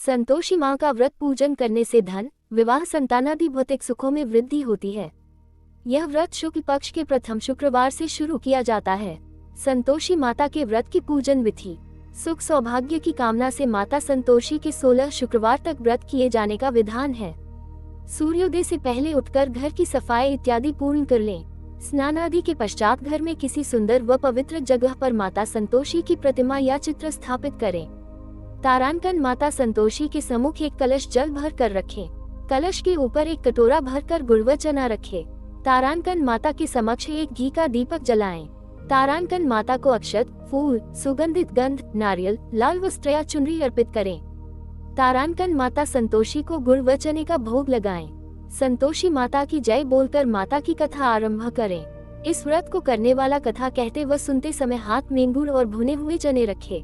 संतोषी माँ का व्रत पूजन करने से धन, विवाह, संतानादि भौतिक सुखों में वृद्धि होती है। यह व्रत शुक्ल पक्ष के प्रथम शुक्रवार से शुरू किया जाता है। संतोषी माता के व्रत की पूजन विधि। सुख सौभाग्य की कामना से माता संतोषी के 16 शुक्रवार तक व्रत किए जाने का विधान है। सूर्योदय से पहले उठकर घर की सफाई इत्यादि पूर्ण कर लें। स्नान आदि के पश्चात घर में किसी सुंदर व पवित्र जगह पर माता संतोषी की प्रतिमा या चित्र स्थापित करें। तारांकन माता संतोषी के सम्मुख एक कलश जल भर कर रखें। कलश के ऊपर एक कटोरा भरकर गुड़ व चना रखें। तारांकन माता के समक्ष एक घी का दीपक जलाएं। तारांकन माता को अक्षत, फूल, सुगंधित गंध, नारियल, लाल वस्त्र या चुनरी अर्पित करें। तारांकन माता संतोषी को गुड़ व चने का भोग लगाएं। संतोषी माता की जय बोलकर माता की कथा आरंभ करें। इस व्रत को करने वाला कथा कहते व सुनते समय हाथ में गुड़ और भुने हुए चने रखे।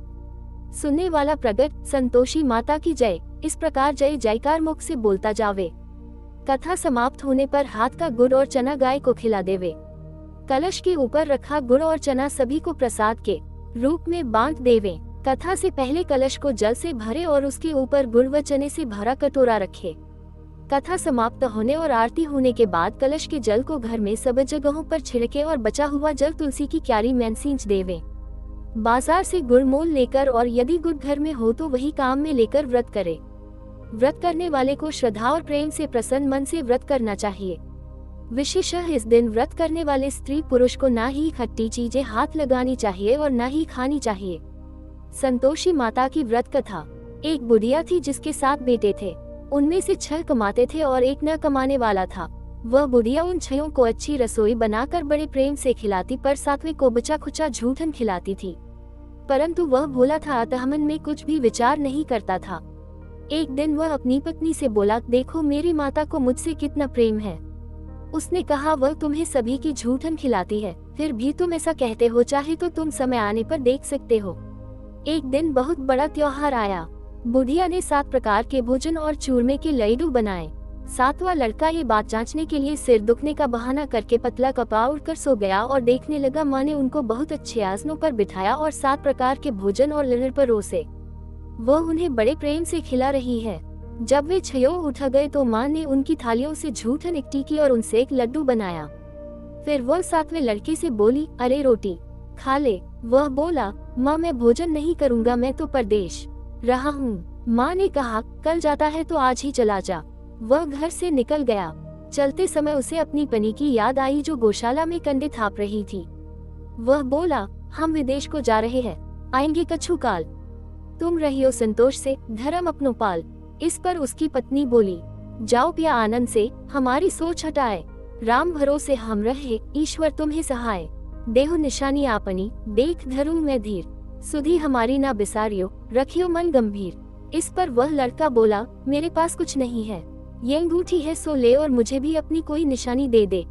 सुनने वाला प्रगट संतोषी माता की जय इस प्रकार जय जयकार मुख से बोलता जावे। कथा समाप्त होने पर हाथ का गुड़ और चना गाय को खिला देवे। कलश के ऊपर रखा गुड़ और चना सभी को प्रसाद के रूप में बांट देवे। कथा से पहले कलश को जल से भरे और उसके ऊपर गुड़ व चने से भरा कटोरा रखे। कथा समाप्त होने और आरती होने के बाद कलश के जल को घर में सब जगहों पर छिड़के और बचा हुआ जल तुलसी की क्यारी में सींच देवे। बाजार से गुड़ मोल लेकर और यदि गुड़ घर में हो तो वही काम में लेकर व्रत करे। व्रत करने वाले को श्रद्धा और प्रेम से प्रसन्न मन से व्रत करना चाहिए। विशेषतः इस दिन व्रत करने वाले स्त्री पुरुष को ना ही खट्टी चीजें हाथ लगानी चाहिए और ना ही खानी चाहिए। संतोषी माता की व्रत कथा। एक बुढ़िया थी जिसके 7 बेटे थे। उनमें से 6 कमाते थे और एक न कमाने वाला था। वह बुढ़िया उन 6 को अच्छी रसोई बनाकर बड़े प्रेम से खिलाती पर 7वें को बचा खुचा झूठन खिलाती थी। परंतु वह भोला था अतः मन में कुछ भी विचार नहीं करता था। एक दिन वह अपनी पत्नी से बोला, देखो मेरी माता को मुझसे कितना प्रेम है। उसने कहा, वह तुम्हें सभी की झूठन खिलाती है, फिर भी तुम ऐसा कहते हो, चाहे तो तुम समय आने पर देख सकते हो। एक दिन बहुत बड़ा त्योहार आया। बुढ़िया ने 7 प्रकार के भोजन और चूरमे के लड्डू बनाए। 7वां लड़का ये बात जांचने के लिए सिर दुखने का बहाना करके पतला कपड़ा उड़कर सो गया और देखने लगा माँ ने उनको बहुत अच्छे आसनों पर बिठाया और 7 प्रकार के भोजन और लड़ परोसे। वह उन्हें बड़े प्रेम से खिला रही है। जब वे 6 उठ गए तो माँ ने उनकी थालियों से झूठन इकट्ठी की और उनसे एक लड्डू बनाया। फिर वह 7वें लड़के से बोली, अरे रोटी खा ले। वह बोला, माँ मैं भोजन नहीं करूँगा, मैं तो परदेश रहा हूँ। माँ ने कहा, कल जाता है तो आज ही चला जा। वह घर से निकल गया। चलते समय उसे अपनी पनी की याद आई जो गौशाला में कंडे थाप रही थी। वह बोला, हम विदेश को जा रहे हैं, आएंगे कछु काल। तुम रहियो संतोष से, धर्म अपनो पाल। इस पर उसकी पत्नी बोली, जाओ पिया आनंद से, हमारी सोच हटाए। राम भरोसे हम रहे, ईश्वर तुम्हें सहाय। देहो निशानी आपनी, देख धरूं मैं धीर। सुधी हमारी ना बिसारियो, रखियो मन गंभीर। इस पर वह लड़का बोला, मेरे पास कुछ नहीं है, ये अंगूठी है सो ले और मुझे भी अपनी कोई निशानी दे दे।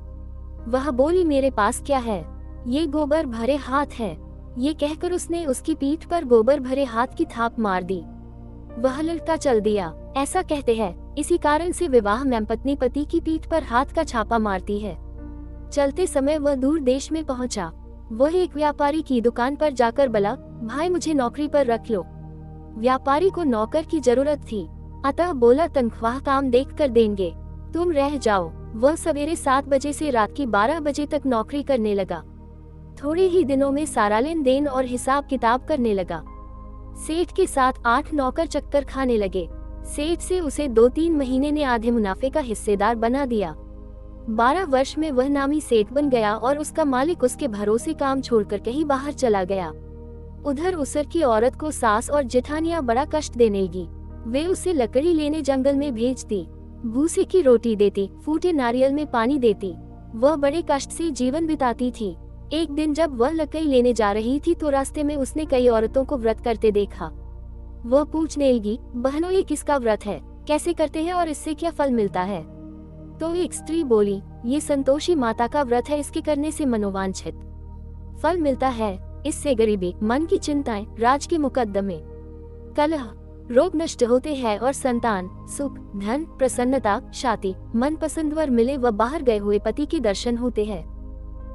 वह बोली, मेरे पास क्या है, ये गोबर भरे हाथ है। ये कहकर उसने उसकी पीठ पर गोबर भरे हाथ की थाप मार दी। वह लड़का चल दिया। ऐसा कहते हैं, इसी कारण से विवाह में पत्नी पति की पीठ पर हाथ का छापा मारती है। चलते समय वह दूर देश में पहुंचा। वह एक व्यापारी की दुकान पर जाकर बोला, भाई मुझे नौकरी पर रख लो। व्यापारी को नौकर की जरूरत थी, अतः बोला, तनख्वाह काम देख कर देंगे, तुम रह जाओ। वह सवेरे 7 बजे से रात की 12 बजे तक नौकरी करने लगा। थोड़े ही दिनों में सारा लेन देन और हिसाब किताब करने लगा। सेठ के साथ 8 नौकर चक्कर खाने लगे। सेठ से उसे 2-3 महीने ने आधे मुनाफे का हिस्सेदार बना दिया। 12 वर्ष में वह नामी सेठ बन गया और उसका मालिक उसके भरोसे काम छोड़कर कहीं बाहर चला गया। उधर उसर की औरत को सास और जेठानियां बड़ा कष्ट देने लगी। वे उसे लकड़ी लेने जंगल में भेजती, भूसे की रोटी देती, फूटे नारियल में पानी देती। वह बड़े कष्ट से जीवन बिताती थी। एक दिन जब वह लकड़ी लेने जा रही थी तो रास्ते में उसने कई औरतों को व्रत करते देखा। वह पूछने लगी, बहनों ये किसका व्रत है, कैसे करते हैं और इससे क्या फल मिलता है? तो एक स्त्री बोली, ये संतोषी माता का व्रत है, इसके करने से मनोवांछित फल मिलता है। इससे गरीबी, मन की चिंताएं, राज के मुकदमे, कलह, रोग नष्ट होते हैं और संतान, सुख, धन, प्रसन्नता, शांति, मनपसंद वर मिले व बाहर गए हुए पति के दर्शन होते हैं।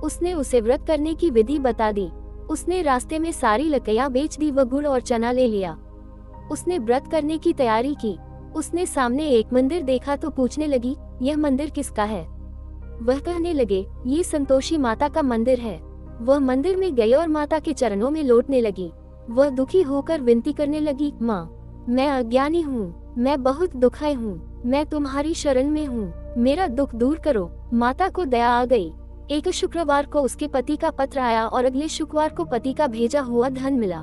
उसने उसे व्रत करने की विधि बता दी। उसने रास्ते में सारी लकड़ियां बेच दी व गुड़ और चना ले लिया। उसने व्रत करने की तैयारी की। उसने सामने एक मंदिर देखा तो पूछने लगी, यह मंदिर किसका है? वह कहने लगे, ये संतोषी माता का मंदिर है। वह मंदिर में गई और माता के चरणों में लौटने लगी। वह दुखी होकर विनती करने लगी, माँ, मैं अज्ञानी हूँ, मैं बहुत दुखाई हूँ, मैं तुम्हारी शरण में हूँ, मेरा दुख दूर करो। माता को दया आ गई। एक शुक्रवार को उसके पति का पत्र आया और अगले शुक्रवार को पति का भेजा हुआ धन मिला।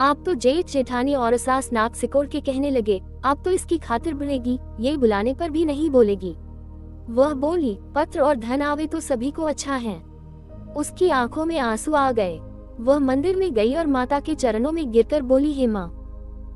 आप तो जेठ जेठानी और सास नाक सिकोड़ के कहने लगे, आप तो इसकी खातिर बुलेगी, ये बुलाने पर भी नहीं बोलेगी। वह बोली, पत्र और धन आवे तो सभी को अच्छा है। उसकी आंखों में आंसू आ गए। वह मंदिर में गई और माता के चरणों में गिरकर बोली, हे माँ,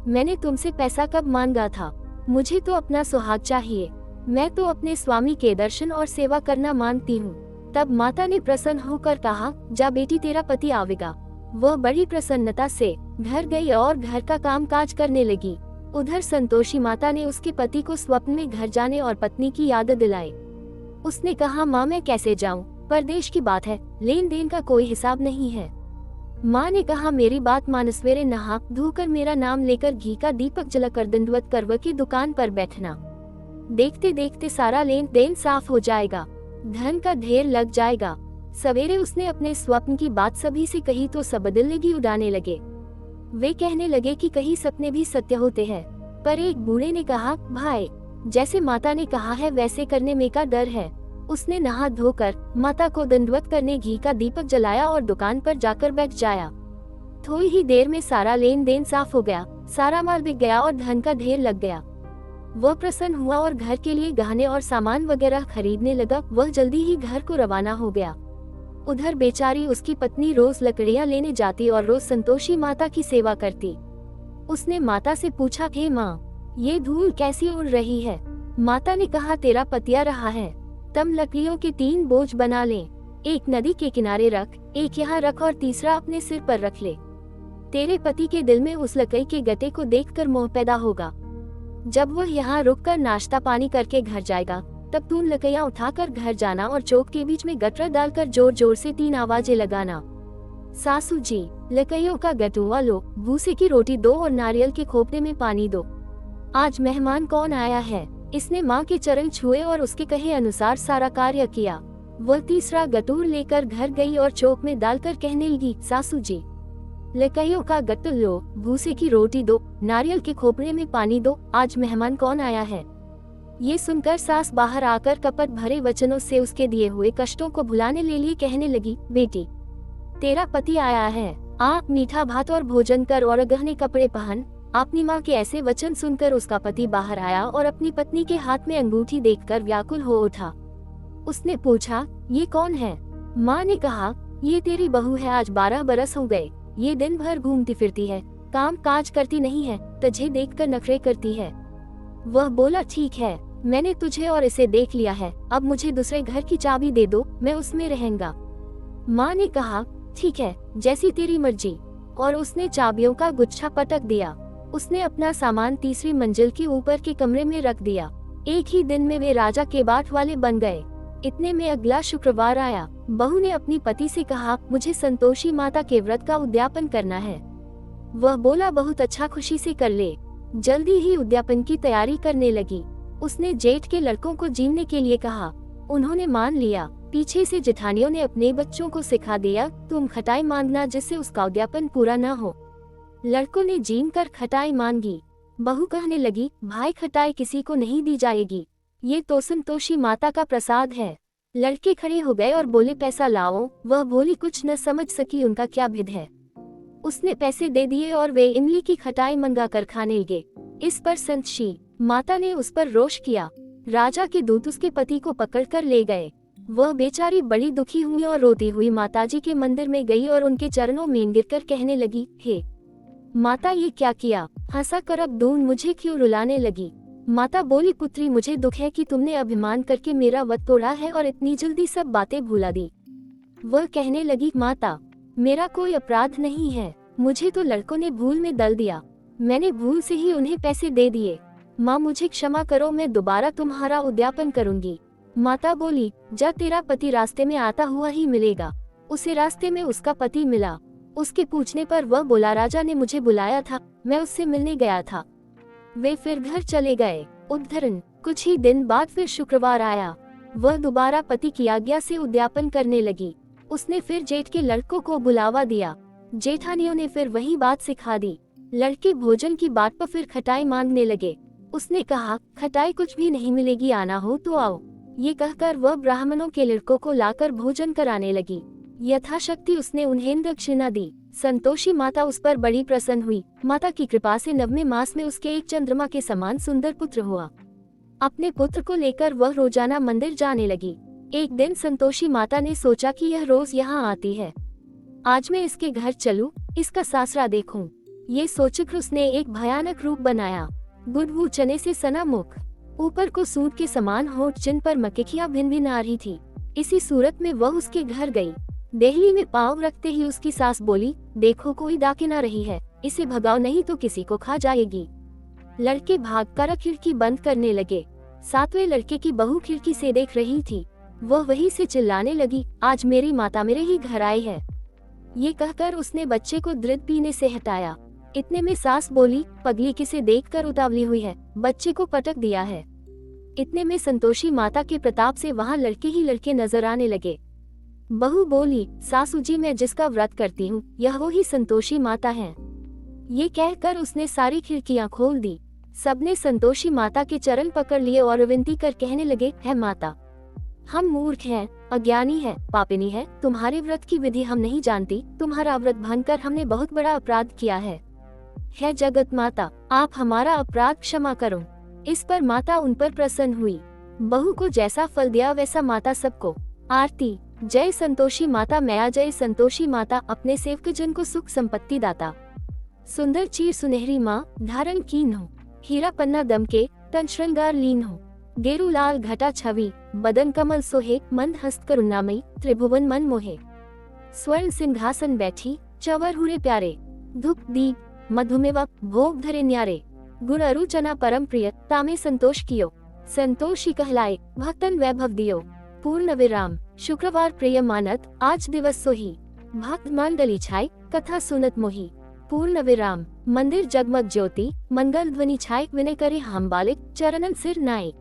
मैंने तुमसे पैसा कब मांगा था? मुझे तो अपना सुहाग चाहिए। मैं तो अपने स्वामी के दर्शन और सेवा करना मांगती हूँ। तब माता ने प्रसन्न होकर कहा, जा बेटी, तेरा पति आवेगा। वह बड़ी प्रसन्नता से घर गई और घर का काम काज करने लगी। उधर संतोषी माता ने उसके पति को स्वप्न में घर जाने और पत्नी की याद दिलाई। उसने कहा, माँ, मैं कैसे जाऊँ? परदेश की बात है, लेन देन का कोई हिसाब नहीं है। माँ ने कहा, मेरी बात मान, सवेरे नहा धोकर मेरा नाम लेकर घी का दीपक जलाकर दंडवत करवा की दुकान पर बैठना। देखते देखते सारा लेन देन साफ हो जाएगा, धन का ढेर लग जाएगा। सवेरे उसने अपने स्वप्न की बात सभी से कही तो सब दिल्लगी उड़ाने लगे। वे कहने लगे कि कहीं सपने भी सत्य होते हैं। पर एक बूढ़े ने कहा, भाई, जैसे माता ने कहा है वैसे करने में का डर है। उसने नहा धोकर माता को दंडवत करने घी का दीपक जलाया और दुकान पर जाकर बैठ जाया। थोड़ी ही देर में सारा लेन देन साफ हो गया, सारा माल बिक गया और धन का ढेर लग गया। वह प्रसन्न हुआ और घर के लिए गहने और सामान वगैरह खरीदने लगा। वह जल्दी ही घर को रवाना हो गया। उधर बेचारी उसकी पत्नी रोज लकड़ियां लेने जाती और रोज संतोषी माता की सेवा करती। उसने माता से पूछा, हे माँ, ये धूल कैसी उड़ रही है? माता ने कहा, तेरा पति आ रहा है, तुम लकड़ियों के 3 बोझ बना ले। एक नदी के किनारे रख, एक यहाँ रख और तीसरा अपने सिर पर रख ले। तेरे पति के दिल में उस लकड़ी के गट्टे को देखकर मोह पैदा होगा। जब वह यहाँ रुककर नाश्ता पानी करके घर जाएगा, तब तू लकड़ियां उठाकर घर जाना और चौक के बीच में गटरा डालकर जोर जोर से 3 आवाजें लगाना। सासू जी, लकड़ियों का गटुआ लो, भूसे की रोटी दो और नारियल के खोपड़े में पानी दो। आज मेहमान कौन आया है? इसने माँ के चरण छुए और उसके कहे अनुसार सारा कार्य किया। वह तीसरा गटूर लेकर घर गई और चौक में डालकर कहने लगी, सासू जी, लकड़ियों का गट्टू लो, भूसे की रोटी दो, नारियल के खोपड़े में पानी दो, आज मेहमान कौन आया है? ये सुनकर सास बाहर आकर कपट भरे वचनों से उसके दिए हुए कष्टों को भुलाने ले लिए कहने लगी, बेटी, तेरा पति आया है, आप मीठा भात और भोजन कर और गहने कपड़े पहन। अपनी माँ के ऐसे वचन सुनकर उसका पति बाहर आया और अपनी पत्नी के हाथ में अंगूठी देखकर व्याकुल हो उठा। उसने पूछा, ये कौन है? माँ ने कहा, ये तेरी बहू है, आज 12 बरस हो गए, ये दिन भर घूमती फिरती है, काम काज करती नहीं है, तुझे देखकर नखरे करती है। वह बोला, ठीक है, मैंने तुझे और इसे देख लिया है, अब मुझे दूसरे घर की चाबी दे दो, मैं उसमें रहूंगा। माँ ने कहा, ठीक है, जैसी तेरी मर्जी, और उसने चाबियों का गुच्छा पटक दिया। उसने अपना सामान तीसरी मंजिल के ऊपर के कमरे में रख दिया। एक ही दिन में वे राजा के बाट वाले बन गए। इतने में अगला शुक्रवार आया। बहू ने अपनी पति से कहा, मुझे संतोषी माता के व्रत का उद्यापन करना है। वह बोला, बहुत अच्छा, खुशी से कर ले। जल्दी ही उद्यापन की तैयारी करने लगी। उसने जेठ के लड़कों को जीनने के लिए कहा, उन्होंने मान लिया। पीछे से जेठानियों ने अपने बच्चों को सिखा दिया, तुम खटाई मांगना जिससे उसका उद्यापन पूरा न हो। लड़कों ने जीन कर खटाई मांगी। बहू कहने लगी, भाई, खटाई किसी को नहीं दी जाएगी, ये तो संतोषी माता का प्रसाद है। लड़के खड़े हो गए और बोले, पैसा लाओ। वह बोली, कुछ न समझ सकी उनका क्या भेद है। उसने पैसे दे दिए और वे इमली की खटाई मंगा कर खाने लगे। इस पर संतोषी माता ने उस पर रोष किया। राजा के दूत उसके पति को पकड़कर ले गए। वह बेचारी बड़ी दुखी हुई और रोती हुई माताजी के मंदिर में गई और उनके चरणों में गिरकर कहने लगी, हे माता, ये क्या किया? हंसा कर अब दून मुझे क्यों रुलाने लगी? माता बोली, पुत्री, मुझे दुख है कि तुमने अभिमान करके मेरा वत तोड़ा है और इतनी जल्दी सब बातें भुला दी। वह कहने लगी, माता, मेरा कोई अपराध नहीं है, मुझे तो लड़कों ने भूल में दल दिया, मैंने भूल से ही उन्हें पैसे दे दिए। माँ, मुझे क्षमा करो, मैं दोबारा तुम्हारा उद्यापन करूंगी। माता बोली, जब तेरा पति रास्ते में आता हुआ ही मिलेगा। उसे रास्ते में उसका पति मिला। उसके पूछने पर वह बोला, राजा ने मुझे बुलाया था, मैं उससे मिलने गया था। वे फिर घर चले गए। उद्धरण, कुछ ही दिन बाद फिर शुक्रवार आया। वह दोबारा पति की आज्ञा से उद्यापन करने लगी। उसने फिर जेठ के लड़कों को बुलावा दिया। जेठानियों ने फिर वही बात सिखा दी। लड़के भोजन की बात पर फिर खटाई मांगने लगे। उसने कहा, खटाई कुछ भी नहीं मिलेगी, आना हो तो आओ। ये कहकर वह ब्राह्मणों के लड़कों को लाकर भोजन कराने लगी। यथाशक्ति उसने उन्हें दक्षिणा दी। संतोषी माता उस पर बड़ी प्रसन्न हुई। माता की कृपा से 9वें मास में उसके एक चंद्रमा के समान सुंदर पुत्र हुआ। अपने पुत्र को लेकर वह रोजाना मंदिर जाने लगी। एक दिन संतोषी माता ने सोचा कि यह रोज यहाँ आती है, आज मैं इसके घर चलूं, इसका सासरा देखूं। ये सोचकर उसने एक भयानक रूप बनाया। गुडवू चने से सना मुख, ऊपर को सूत के समान होठ, जिन पर मक्खियां भिन भिन आ रही थी। इसी सूरत में वह उसके घर गई। देहली में पांव रखते ही उसकी सास बोली, देखो कोई डाकिन आ रही है, इसे भगाओ नहीं तो किसी को खा जाएगी। लड़के भागकर खिड़की बंद करने लगे। 7वें लड़के की बहू खिड़की से देख रही थी। वह वहीं से चिल्लाने लगी, आज मेरी माता मेरे ही घर आई है। ये कहकर उसने बच्चे को दूध पीने से हटाया। इतने में सास बोली, पगली किसे देखकर उतावली हुई है, बच्चे को पटक दिया है। इतने में संतोषी माता के प्रताप से वहाँ लड़के ही लड़के नजर आने लगे। बहू बोली, सासू जी, मैं जिसका व्रत करती हूँ यह वो ही संतोषी माता है। ये कहकर उसने सारी खिड़कियां खोल दी। सबने संतोषी माता के चरण पकड़ लिए और विनती कर कहने लगे, है माता, हम मूर्ख हैं, अज्ञानी हैं, पापिनी हैं, तुम्हारे व्रत की विधि हम नहीं जानती, तुम्हारा व्रत भंग कर हमने बहुत बड़ा अपराध किया है जगत माता, आप हमारा अपराध क्षमा करो। इस पर माता उन पर प्रसन्न हुई। बहू को जैसा फल दिया वैसा माता सबको। आरती, जय संतोषी माता मैया, जय संतोषी माता, अपने सेवक जन को सुख संपत्ति दाता। सुंदर चीर सुनहरी माँ, धारण कीन हो, हीरा पन्ना दमके, तन श्रृंगार लीन हो। गेरू लाल घटा छवि, बदन कमल सोहे, मंद हस्त करुणामयी, त्रिभुवन मन मोहे। स्वर्ण सिंहासन बैठी, चवर हुरे प्यारे, धूप दीप मधुमेवा भोग धरे न्यारे। गुण अरु चना परम प्रिय, तामे संतोष कियो। संतोषी कहलाए, भक्तन वैभव दियो। पूर्ण विराम, शुक्रवार प्रिय मानत, आज दिवस सोही। भक्त मंडली छाई, कथा सुनत मोही। पूर्ण विराम, मंदिर जगमग ज्योति, मंगल ध्वनि छाई, विनय करे हम बालिक, चरणन सिर नाई।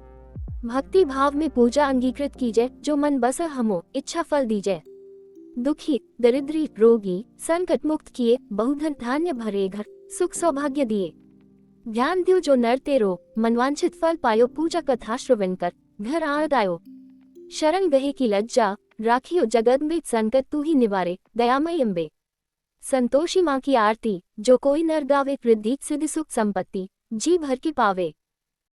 भक्ति भाव में पूजा अंगीकृत कीजिए, जो मन बस हमो, इच्छा फल दीजिए। दुखी दरिद्री रोगी संकट मुक्त किए, बहुधन धान्य भरे घर, सुख सौभाग्य दिए। ध्यान दियो जो नर तेरो, मनवांछित फल पायो, पूजा कथा श्रवण कर, घर आद आयो। शरण गहे की लज्जा, राखियो जगदम्बित संकट तू ही निवारे, दयामय अम्बे। संतोषी माँ की आरती, जो कोई नर गावे, रिद्धि सिद्धि सुख संपत्ति, जी भर की पावे।